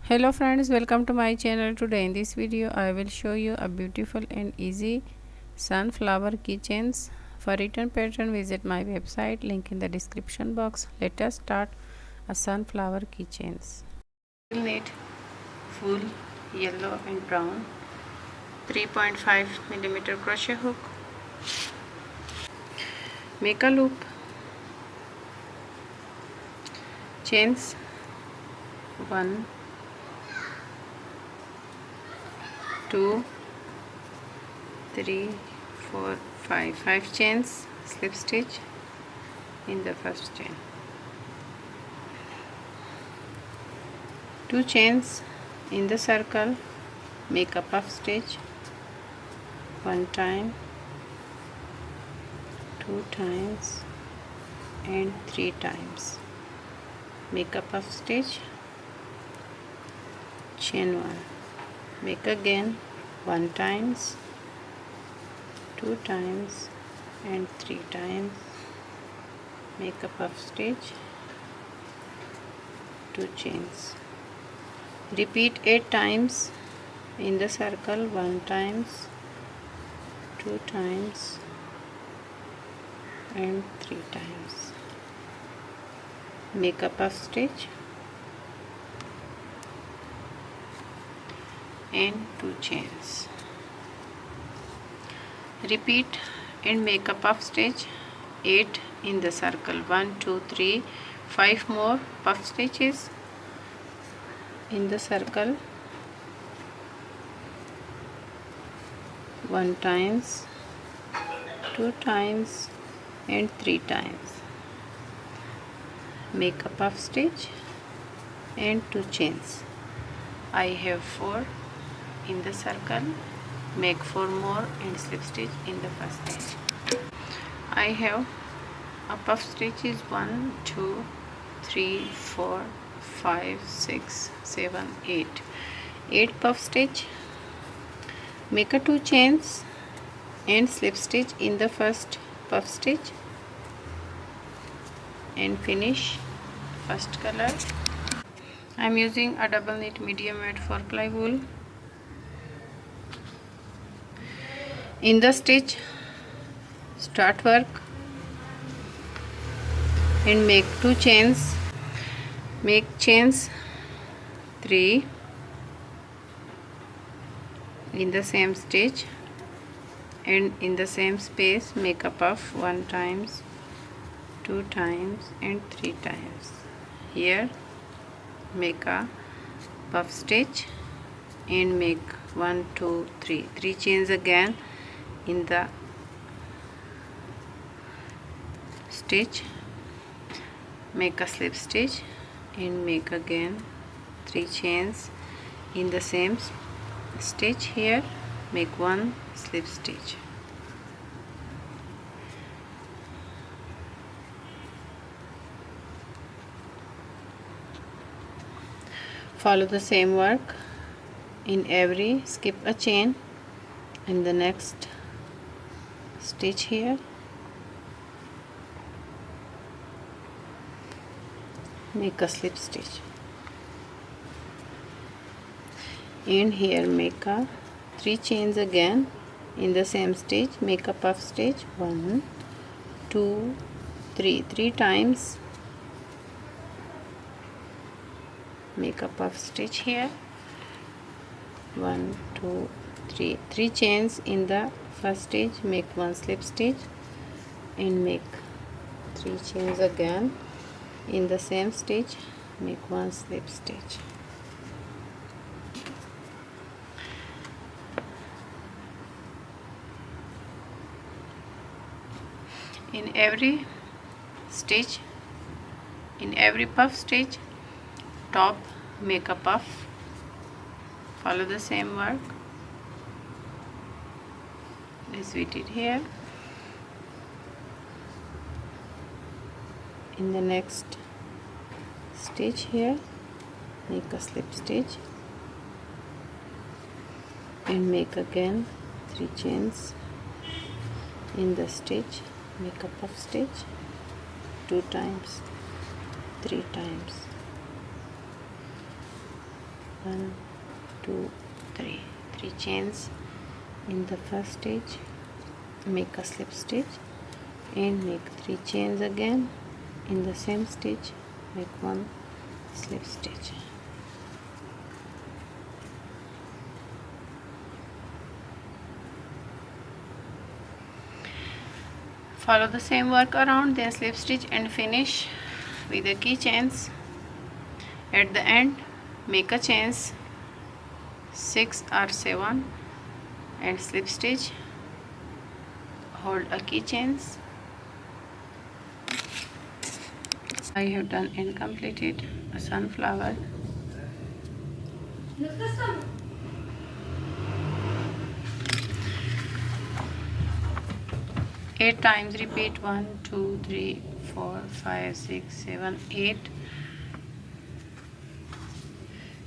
Hello friends, welcome to my channel. Today in this video I will show you a beautiful and easy sunflower keychains. For written pattern visit my website, link in the description box. Let us start a sunflower keychains. We will need full yellow and brown 3.5 millimeter crochet hook. Make a loop, chains 1, 2, 3, 4, 5 chains, slip stitch in the first chain, 2 chains in the circle, make a puff stitch 1 time, 2 times and 3 times, make a puff stitch, chain 1, make again 1 times, 2 times and 3 times, make a puff stitch, 2 chains, repeat 8 times in the circle, 1 times, 2 times and 3 times, make a puff stitch and 2 chains, repeat and make a puff stitch 8 in the circle, 1 2 3 5 more puff stitches in the circle, 1 times, 2 times and 3 times, make a puff stitch and 2 chains. I have 4 in the circle, make 4 more and slip stitch in the first stitch. I have a puff stitch is 1 2 3 4 5 6 7 8 puff stitch, make a 2 chains and slip stitch in the first puff stitch and finish first color. I am using a double knit medium weight 4 ply wool. In the stitch start work and make 2 chains, make chains 3 in the same stitch and in the same space make a puff 1 times, 2 times and 3 times. Here make a puff stitch and make 1 2 3 chains again in the stitch, make a slip stitch and make again 3 chains in the same stitch. Here make 1 slip stitch, follow the same work in every, skip a chain in the next stitch. Here make a slip stitch and here make a 3 chains again in the same stitch, make a puff stitch 1 2 3 times, make a puff stitch here 1 2 3 chains in the first stitch, make 1 slip stitch and make 3 chains again in the same stitch, make 1 slip stitch. In every stitch, in every puff stitch, top make a puff, follow the same work as we did here. In the next stitch here make a slip stitch and make again 3 chains in the stitch, make a puff stitch 2 times, 3 times, 1 2 3 chains in the first stitch, make a slip stitch and make 3 chains again in the same stitch, make 1 slip stitch. Follow the same work around, then slip stitch and finish with the keychains. At the end, make a chains 6 or 7 and slip stitch. Hold a keychains. I have done and completed a sunflower. 8 times repeat 1 2 3 4 5 6 7 8.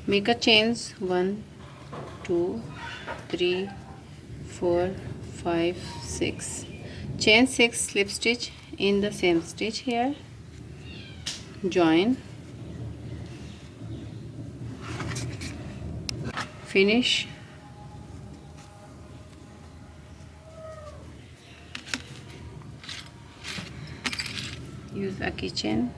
Make a chains 1 2 3 4 5 6. Chain 6, slip stitch in the same stitch here. Join. Finish. Use a keychain.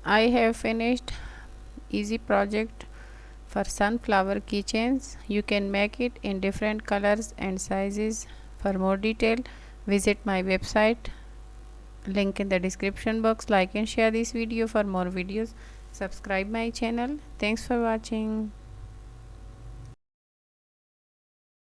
I have finished easy project for sunflower keychains. You can make it in different colors and sizes. For more detail, visit my website. Link in the description box. Like and share this video for more videos. Subscribe my channel. Thanks for watching.